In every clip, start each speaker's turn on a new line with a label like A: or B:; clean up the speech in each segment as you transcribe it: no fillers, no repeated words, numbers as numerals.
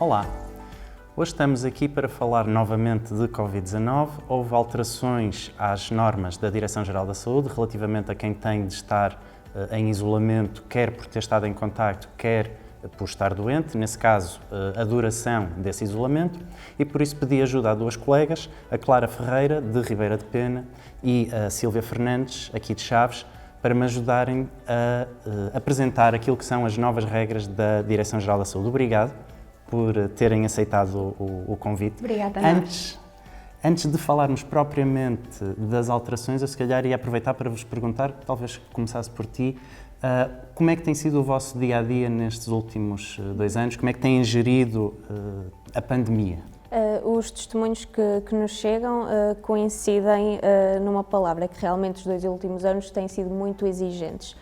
A: Olá! Hoje estamos aqui para falar novamente de Covid-19. Houve alterações às normas da Direção-Geral da Saúde relativamente a quem tem de estar em isolamento, quer por ter estado em contacto, quer por estar doente, nesse caso a duração desse isolamento, e por isso pedi ajuda a duas colegas, a Clara Ferreira, de Ribeira de Pena, e a Sílvia Fernandes, aqui de Chaves, para me ajudarem a apresentar aquilo que são as novas regras da Direção-Geral da Saúde. Obrigado por terem aceitado o convite.
B: Obrigada a nós.
A: Antes de falarmos propriamente das alterações, eu se calhar ia aproveitar para vos perguntar, talvez começasse por ti, como é que tem sido o vosso dia-a-dia nestes últimos 2 anos? Como é que têm gerido a pandemia?
B: Os testemunhos que nos chegam coincidem numa palavra, que realmente os 2 últimos anos têm sido muito exigentes.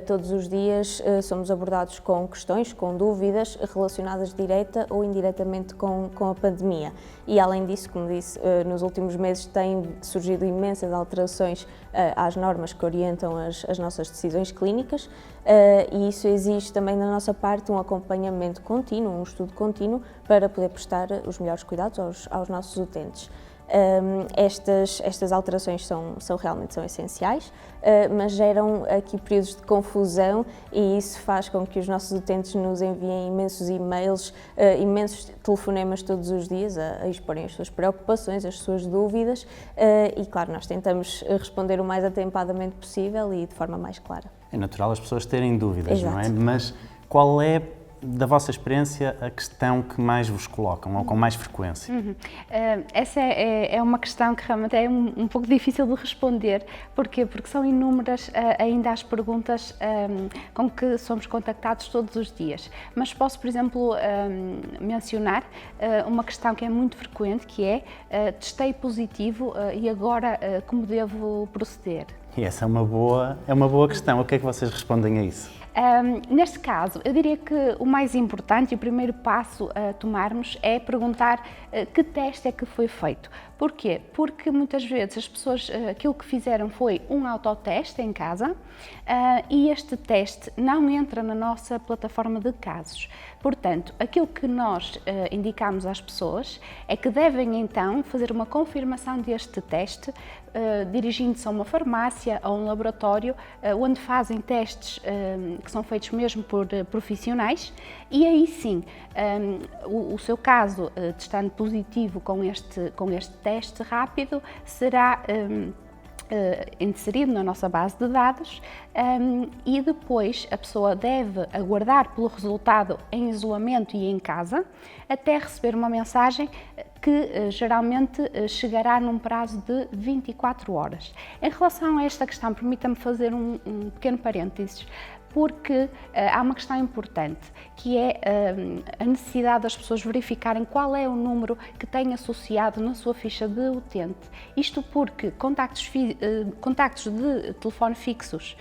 B: Todos os dias somos abordados com questões, com dúvidas relacionadas direta ou indiretamente com a pandemia. E além disso, como disse, nos últimos meses têm surgido imensas alterações às normas que orientam as nossas decisões clínicas e isso exige também da nossa parte um acompanhamento contínuo, um estudo contínuo para poder prestar os melhores cuidados aos nossos utentes. Estas alterações são realmente essenciais, mas geram aqui períodos de confusão e isso faz com que os nossos utentes nos enviem imensos e-mails, imensos telefonemas todos os dias a exporem as suas preocupações, as suas dúvidas e, claro, nós tentamos responder o mais atempadamente possível e de forma mais clara.
A: É natural as pessoas terem dúvidas,
B: Exato.
A: Não é? Mas qual é, da vossa experiência, a questão que mais vos colocam, ou com mais frequência?
C: Essa é uma questão que realmente é um pouco difícil de responder. Porquê? Porque são inúmeras ainda as perguntas com que somos contactados todos os dias. Mas posso, por exemplo, mencionar uma questão que é muito frequente, que é testei positivo e agora como devo proceder?
A: E essa é uma boa questão. O que é que vocês respondem a isso?
C: Neste caso, eu diria que o mais importante e o primeiro passo a tomarmos é perguntar que teste é que foi feito. Porquê? Porque muitas vezes as pessoas, aquilo que fizeram foi um autoteste em casa e este teste não entra na nossa plataforma de casos. Portanto, aquilo que nós indicamos às pessoas é que devem então fazer uma confirmação deste teste, dirigindo-se a uma farmácia ou um laboratório onde fazem testes que são feitos mesmo por profissionais e aí sim, o seu caso estando positivo com este teste rápido será inserido na nossa base de dados e depois a pessoa deve aguardar pelo resultado em isolamento e em casa até receber uma mensagem que geralmente chegará num prazo de 24 horas. Em relação a esta questão, permita-me fazer um pequeno parênteses, porque há uma questão importante, que é a necessidade das pessoas verificarem qual é o número que têm associado na sua ficha de utente. Isto porque contactos de telefone fixos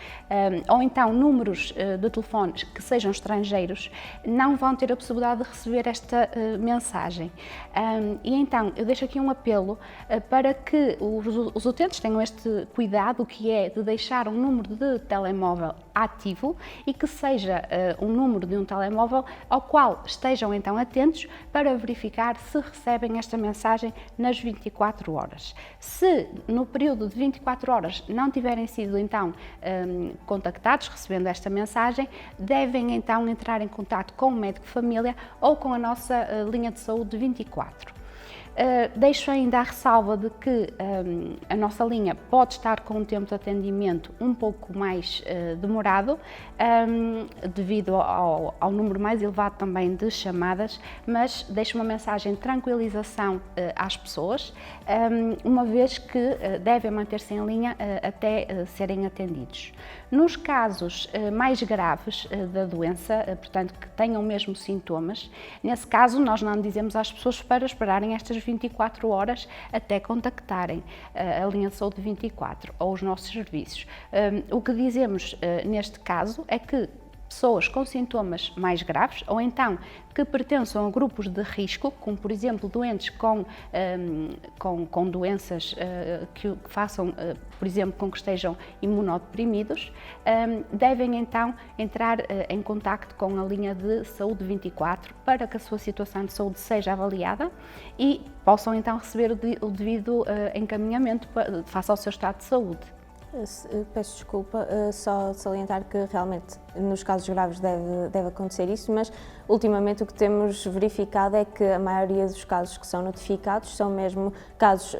C: ou então números de telefones que sejam estrangeiros não vão ter a possibilidade de receber esta mensagem. E então eu deixo aqui um apelo para que os utentes tenham este cuidado, que é de deixar um número de telemóvel ativo e que seja um número de um telemóvel ao qual estejam então atentos para verificar se recebem esta mensagem nas 24 horas. Se no período de 24 horas não tiverem sido então contactados recebendo esta mensagem, devem então entrar em contato com o médico de família ou com a nossa linha de saúde 24. Deixo ainda a ressalva de que a nossa linha pode estar com um tempo de atendimento um pouco mais demorado, devido ao número mais elevado também de chamadas, mas deixo uma mensagem de tranquilização às pessoas, uma vez que devem manter-se em linha até serem atendidos. Nos casos mais graves da doença, portanto que tenham mesmo sintomas, nesse caso nós não dizemos às pessoas para esperarem estas 24 horas até contactarem a linha de saúde 24 ou os nossos serviços. O que dizemos neste caso é que pessoas com sintomas mais graves ou então que pertençam a grupos de risco, como por exemplo doentes com doenças que façam, por exemplo, com que estejam imunodeprimidos, devem então entrar em contacto com a linha de saúde 24 para que a sua situação de saúde seja avaliada e possam então receber o devido encaminhamento face ao seu estado de saúde.
B: Peço desculpa, só salientar que realmente nos casos graves deve acontecer isso, mas ultimamente o que temos verificado é que a maioria dos casos que são notificados são mesmo casos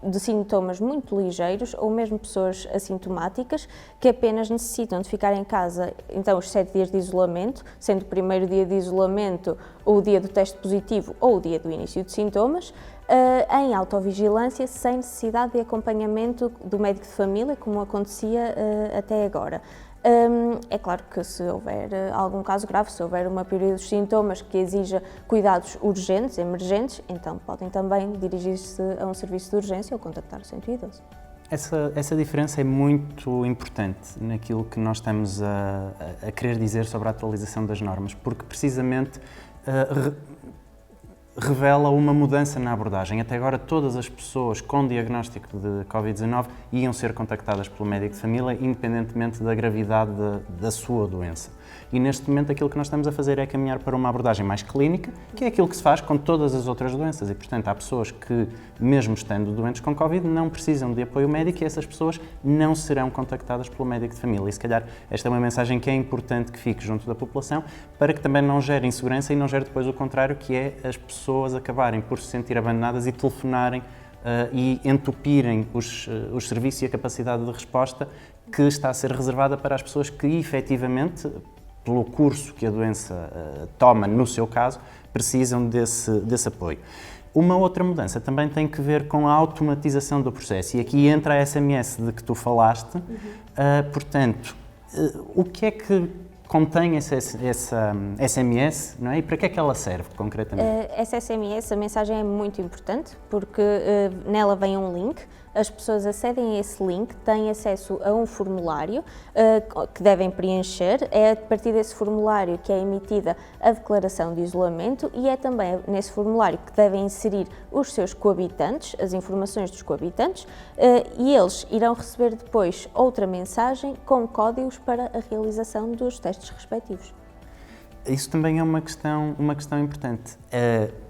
B: de sintomas muito ligeiros ou mesmo pessoas assintomáticas que apenas necessitam de ficar em casa, então os 7 dias de isolamento, sendo o primeiro dia de isolamento o dia do teste positivo ou o dia do início de sintomas, em autovigilância, sem necessidade de acompanhamento do médico de família, como acontecia até agora. É claro que se houver algum caso grave, se houver uma pioria dos sintomas que exija cuidados urgentes, emergentes, então podem também dirigir-se a um serviço de urgência ou contactar o 112.
A: Essa diferença é muito importante naquilo que nós estamos a querer dizer sobre a atualização das normas, porque precisamente revela uma mudança na abordagem. Até agora, todas as pessoas com diagnóstico de Covid-19 iam ser contactadas pelo médico de família, independentemente da gravidade da sua doença. E neste momento aquilo que nós estamos a fazer é caminhar para uma abordagem mais clínica, que é aquilo que se faz com todas as outras doenças. E, portanto, há pessoas que, mesmo estando doentes com Covid, não precisam de apoio médico e essas pessoas não serão contactadas pelo médico de família. E, se calhar, esta é uma mensagem que é importante que fique junto da população para que também não gere insegurança e não gere depois o contrário, que é as pessoas acabarem por se sentir abandonadas e telefonarem e entupirem os serviços e a capacidade de resposta que está a ser reservada para as pessoas que, efetivamente, pelo curso que a doença toma, no seu caso, precisam desse apoio. Uma outra mudança também tem que ver com a automatização do processo e aqui entra a SMS de que tu falaste. Portanto, o que é que contém essa SMS, não é? E para que é que ela serve concretamente?
B: Essa SMS, a mensagem é muito importante porque nela vem um link. As pessoas acedem a esse link, têm acesso a um formulário que devem preencher. É a partir desse formulário que é emitida a declaração de isolamento e é também nesse formulário que devem inserir os seus coabitantes, as informações dos coabitantes, e eles irão receber depois outra mensagem com códigos para a realização dos testes respectivos.
A: Isso também é uma questão importante.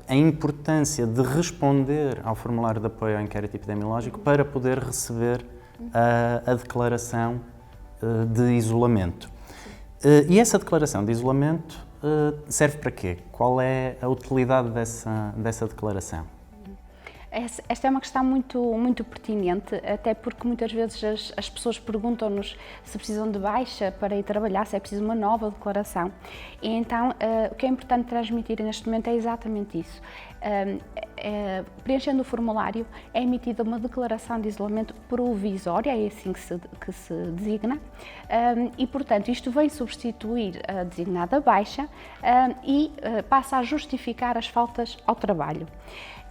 A: A importância de responder ao formulário de apoio ao inquérito epidemiológico para poder receber a declaração de isolamento. E essa declaração de isolamento serve para quê? Qual é a utilidade dessa declaração?
C: Esta é uma questão muito pertinente, até porque muitas vezes as pessoas perguntam-nos se precisam de baixa para ir trabalhar, se é preciso uma nova declaração. E então, o que é importante transmitir neste momento é exatamente isso. Preenchendo o formulário, é emitida uma declaração de isolamento provisória, é assim que se designa, e, portanto, isto vem substituir a designada baixa e passa a justificar as faltas ao trabalho.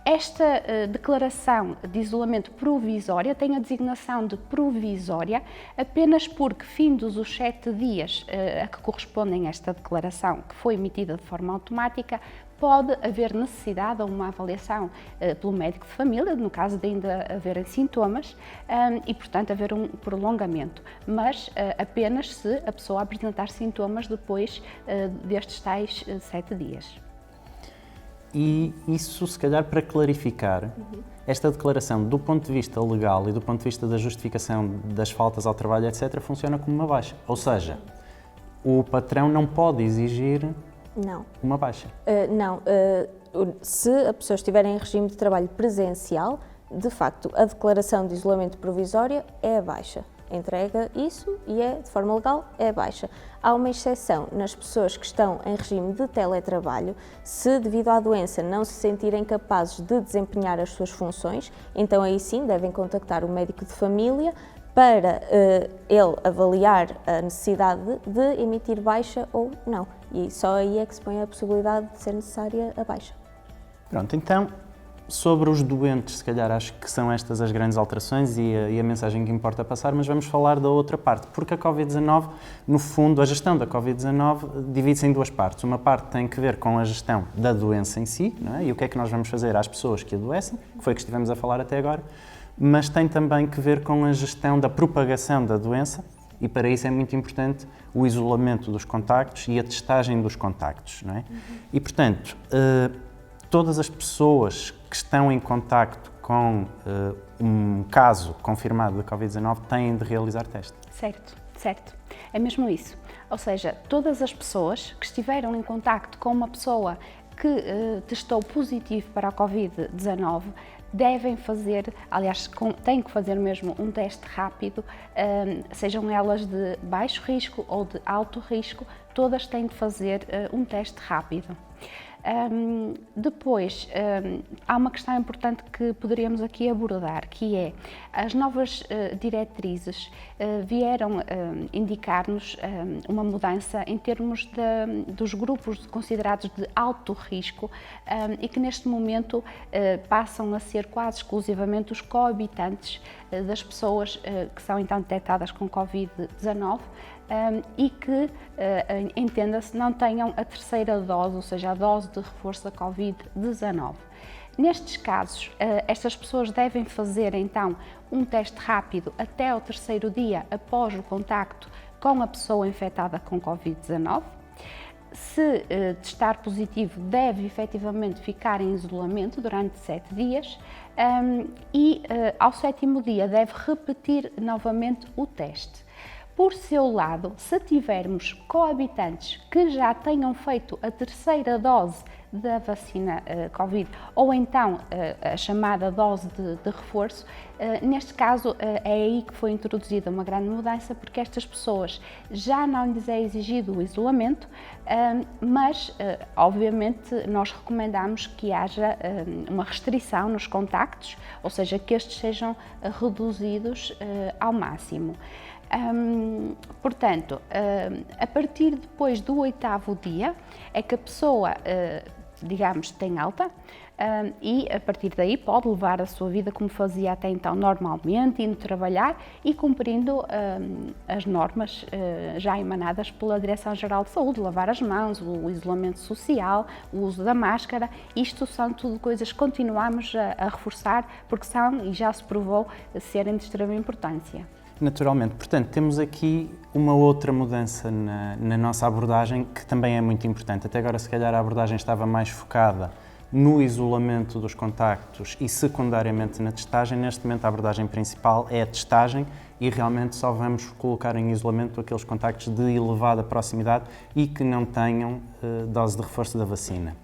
C: Esta declaração de isolamento provisória tem a designação de provisória apenas porque, findos os 7 dias a que correspondem a esta declaração, que foi emitida de forma automática, pode haver necessidade ou uma avaliação pelo médico de família, no caso de ainda haverem sintomas, e, portanto, haver um prolongamento, mas apenas se a pessoa apresentar sintomas depois destes tais 7 dias.
A: E isso, se calhar, para clarificar, esta declaração, do ponto de vista legal e do ponto de vista da justificação das faltas ao trabalho, etc., funciona como uma baixa. Ou seja, o patrão não pode exigir uma baixa.
B: Não. Se a pessoa estiver em regime de trabalho presencial, de facto, a declaração de isolamento provisório é a baixa. Entrega isso e de forma legal, é baixa. Há uma exceção nas pessoas que estão em regime de teletrabalho, se devido à doença não se sentirem capazes de desempenhar as suas funções, então aí sim devem contactar o médico de família para ele avaliar a necessidade de emitir baixa ou não. E só aí é que se põe a possibilidade de ser necessária a baixa.
A: Pronto, então, Sobre os doentes, se calhar acho que são estas as grandes alterações e a mensagem que importa passar, mas vamos falar da outra parte, porque a Covid-19, no fundo, a gestão da Covid-19 divide-se em duas partes. Uma parte tem que ver com a gestão da doença em si, não é? E o que é que nós vamos fazer às pessoas que adoecem, que foi o que estivemos a falar até agora, mas tem também que ver com a gestão da propagação da doença, e para isso é muito importante o isolamento dos contactos e a testagem dos contactos, não é? E, portanto, todas as pessoas que estão em contacto com um caso confirmado de Covid-19 têm de realizar teste.
C: Certo, certo. É mesmo isso. Ou seja, todas as pessoas que estiveram em contacto com uma pessoa que testou positivo para a Covid-19 devem fazer, aliás, têm que fazer mesmo um teste rápido, sejam elas de baixo risco ou de alto risco, todas têm de fazer um teste rápido. Depois, há uma questão importante que poderíamos aqui abordar, que é as novas diretrizes vieram indicar-nos uma mudança em termos dos grupos considerados de alto risco e que neste momento passam a ser quase exclusivamente os coabitantes das pessoas que são então detectadas com Covid-19 e que, entenda-se, não tenham a terceira dose, ou seja, a dose de reforço da Covid-19. Nestes casos, estas pessoas devem fazer então um teste rápido até ao terceiro dia após o contacto com a pessoa infectada com Covid-19. Se testar positivo, deve efetivamente ficar em isolamento durante 7 dias e ao 7º dia deve repetir novamente o teste. Por seu lado, se tivermos coabitantes que já tenham feito a terceira dose da vacina Covid ou então a chamada dose de reforço, neste caso é aí que foi introduzida uma grande mudança, porque estas pessoas já não lhes é exigido o isolamento, mas obviamente nós recomendamos que haja uma restrição nos contactos, ou seja, que estes sejam reduzidos ao máximo. Portanto, a partir depois do 8º dia é que a pessoa, digamos, tem alta e a partir daí pode levar a sua vida como fazia até então normalmente, indo trabalhar e cumprindo as normas já emanadas pela Direção-Geral de Saúde, lavar as mãos, o isolamento social, o uso da máscara. Isto são tudo coisas que continuamos a reforçar porque são, e já se provou, serem de extrema importância.
A: Naturalmente. Portanto, temos aqui uma outra mudança na nossa abordagem que também é muito importante. Até agora, se calhar, a abordagem estava mais focada no isolamento dos contactos e secundariamente na testagem. Neste momento, a abordagem principal é a testagem e realmente só vamos colocar em isolamento aqueles contactos de elevada proximidade e que não tenham dose de reforço da vacina.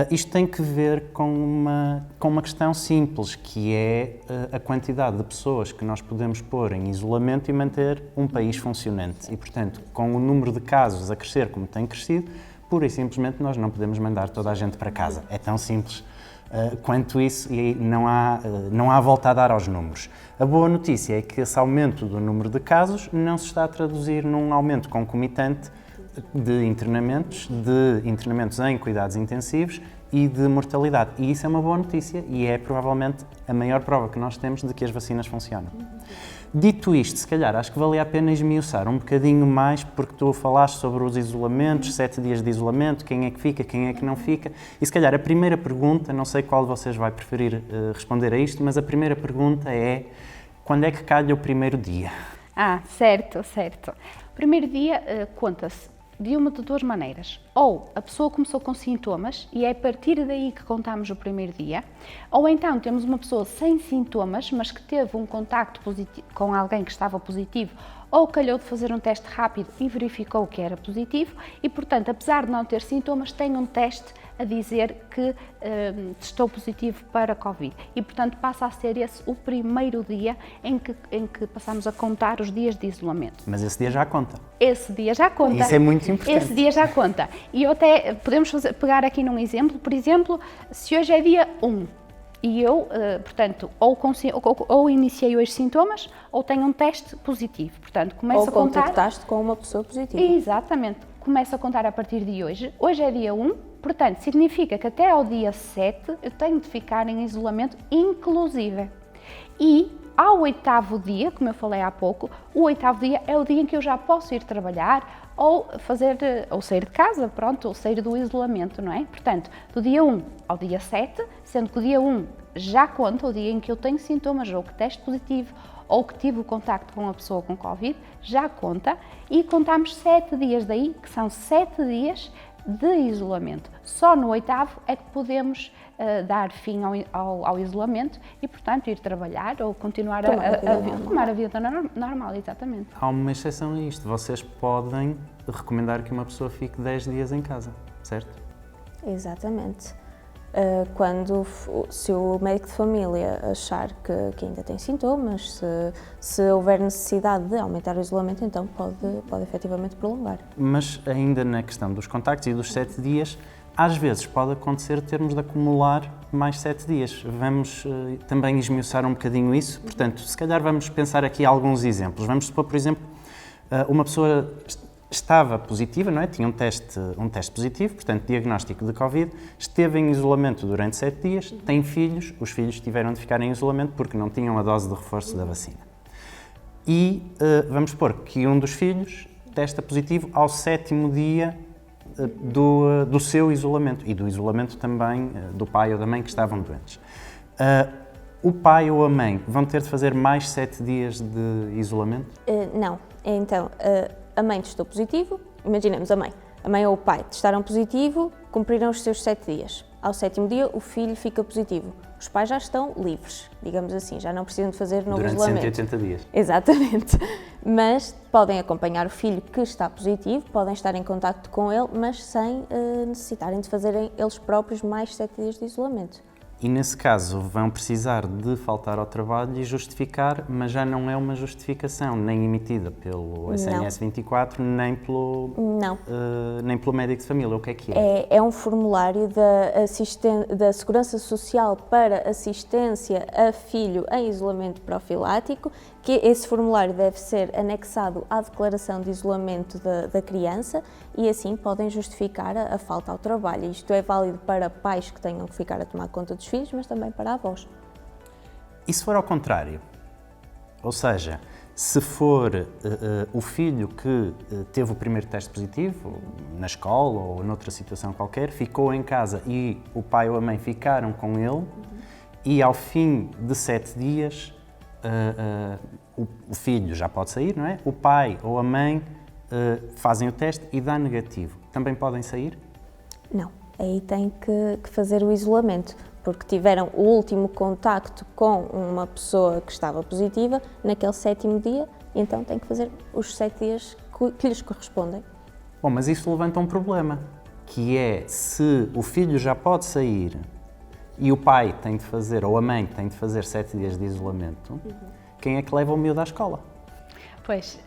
A: Isto tem que ver com uma questão simples, que é a quantidade de pessoas que nós podemos pôr em isolamento e manter um país funcionante. E, portanto, com o número de casos a crescer como tem crescido, pura e simplesmente nós não podemos mandar toda a gente para casa. É tão simples quanto isso e não há volta a dar aos números. A boa notícia é que esse aumento do número de casos não se está a traduzir num aumento concomitante de internamentos em cuidados intensivos e de mortalidade. E isso é uma boa notícia e é provavelmente a maior prova que nós temos de que as vacinas funcionam. Dito isto, se calhar, acho que valia a pena esmiuçar um bocadinho mais, porque tu falaste sobre os isolamentos, 7 dias de isolamento, quem é que fica, quem é que não fica. E se calhar a primeira pergunta, não sei qual de vocês vai preferir responder a isto, mas a primeira pergunta é: quando é que calha o primeiro dia?
C: Certo. O primeiro dia conta-se de uma de duas maneiras. Ou a pessoa começou com sintomas e é a partir daí que contamos o primeiro dia, ou então temos uma pessoa sem sintomas, mas que teve um contacto positivo, com alguém que estava positivo, ou calhou de fazer um teste rápido e verificou que era positivo e, portanto, apesar de não ter sintomas, tem um teste a dizer que testou positivo para Covid. E, portanto, passa a ser esse o primeiro dia em que passamos a contar os dias de isolamento.
A: Mas esse dia já conta.
C: Esse dia já conta.
A: Isso é muito importante.
C: Esse dia já conta. E eu até podemos pegar aqui num exemplo, por exemplo, se hoje é dia 1 e eu, portanto, ou iniciei hoje sintomas ou tenho um teste positivo, portanto, começo a contar...
B: Ou contactaste com uma pessoa positiva.
C: Exatamente. começo a contar a partir de hoje. Hoje é dia 1, portanto, significa que até ao dia 7 eu tenho de ficar em isolamento inclusive. E ao 8º dia, como eu falei há pouco, o 8º dia é o dia em que eu já posso ir trabalhar ou sair de casa, pronto, ou sair do isolamento, não é? Portanto, do dia 1 ao dia 7, sendo que o dia 1 já conta, o dia em que eu tenho sintomas ou que teste positivo ou que tive o contacto com a pessoa com Covid, já conta, e contamos 7 dias daí, que são 7 dias de isolamento. Só no 8º é que podemos dar fim ao isolamento e, portanto, ir trabalhar ou continuar tomar a vida normal, exatamente.
A: Há uma exceção a isto. Vocês podem recomendar que uma pessoa fique 10 dias em casa, certo?
B: Exatamente. Se o médico de família achar que ainda tem sintomas, se houver necessidade de aumentar o isolamento, então pode efetivamente prolongar.
A: Mas ainda na questão dos contactos e dos 7 dias, às vezes pode acontecer termos de acumular mais 7 dias. Vamos também esmiuçar um bocadinho isso. Portanto, se calhar vamos pensar aqui alguns exemplos. Vamos supor, por exemplo, uma pessoa estava positiva, não é? Tinha um teste positivo, portanto, diagnóstico de Covid, esteve em isolamento durante 7 dias, tem filhos, os filhos tiveram de ficar em isolamento porque não tinham a dose de reforço da vacina. E vamos supor que um dos filhos testa positivo ao 7º dia do seu isolamento e do isolamento também do pai ou da mãe que estavam doentes. O pai ou a mãe vão ter de fazer mais 7 dias de isolamento?
B: Não. Então, a mãe testou positivo, imaginemos a mãe ou o pai testaram positivo, cumpriram os seus 7 dias. Ao 7º dia, o filho fica positivo. Os pais já estão livres, digamos assim, já não precisam de fazer novo isolamento.
A: Durante 180 dias.
B: Exatamente. Mas podem acompanhar o filho que está positivo, podem estar em contacto com ele, mas sem necessitarem de fazerem eles próprios mais 7 dias de isolamento.
A: E nesse caso vão precisar de faltar ao trabalho e justificar, mas já não é uma justificação nem emitida pelo SNS 24, nem pelo médico de família. O que é?
B: É um formulário da Segurança Social para assistência a filho em isolamento profilático, que esse formulário deve ser anexado à declaração de isolamento da criança e assim podem justificar a falta ao trabalho. Isto é válido para pais que tenham que ficar a tomar conta dos filhos, mas também para avós.
A: E se for ao contrário? Ou seja, se for o filho que teve o primeiro teste positivo, na escola ou noutra situação qualquer, ficou em casa e o pai ou a mãe ficaram com ele e ao fim de 7 dias o filho já pode sair, não é? O pai ou a mãe fazem o teste e dá negativo. Também podem sair?
B: Não, aí tem que fazer o isolamento, porque tiveram o último contacto com uma pessoa que estava positiva naquele 7º dia, e então tem que fazer os 7 dias que lhes correspondem.
A: Bom, mas isso levanta um problema, que é se o filho já pode sair e o pai tem de fazer, ou a mãe tem de fazer 7 dias de isolamento, quem é que leva o miúdo à escola?
C: Pois,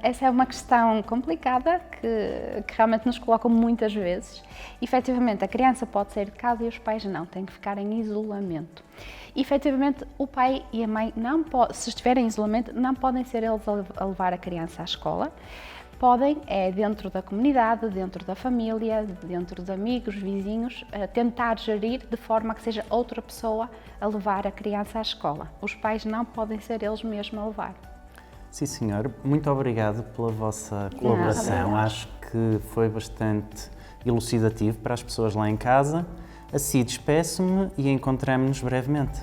C: essa é uma questão complicada que realmente nos colocam muitas vezes. Efetivamente, a criança pode sair de casa e os pais não, têm que ficar em isolamento. Efetivamente, o pai e a mãe, se estiverem em isolamento, não podem ser eles a levar a criança à escola. Podem, dentro da comunidade, dentro da família, dentro de amigos, vizinhos, tentar gerir de forma a que seja outra pessoa a levar a criança à escola. Os pais não podem ser eles mesmos a levar.
A: Sim, senhor. Muito obrigado pela vossa colaboração. Acho que foi bastante elucidativo para as pessoas lá em casa. Assim, despeço-me e encontramo-nos brevemente.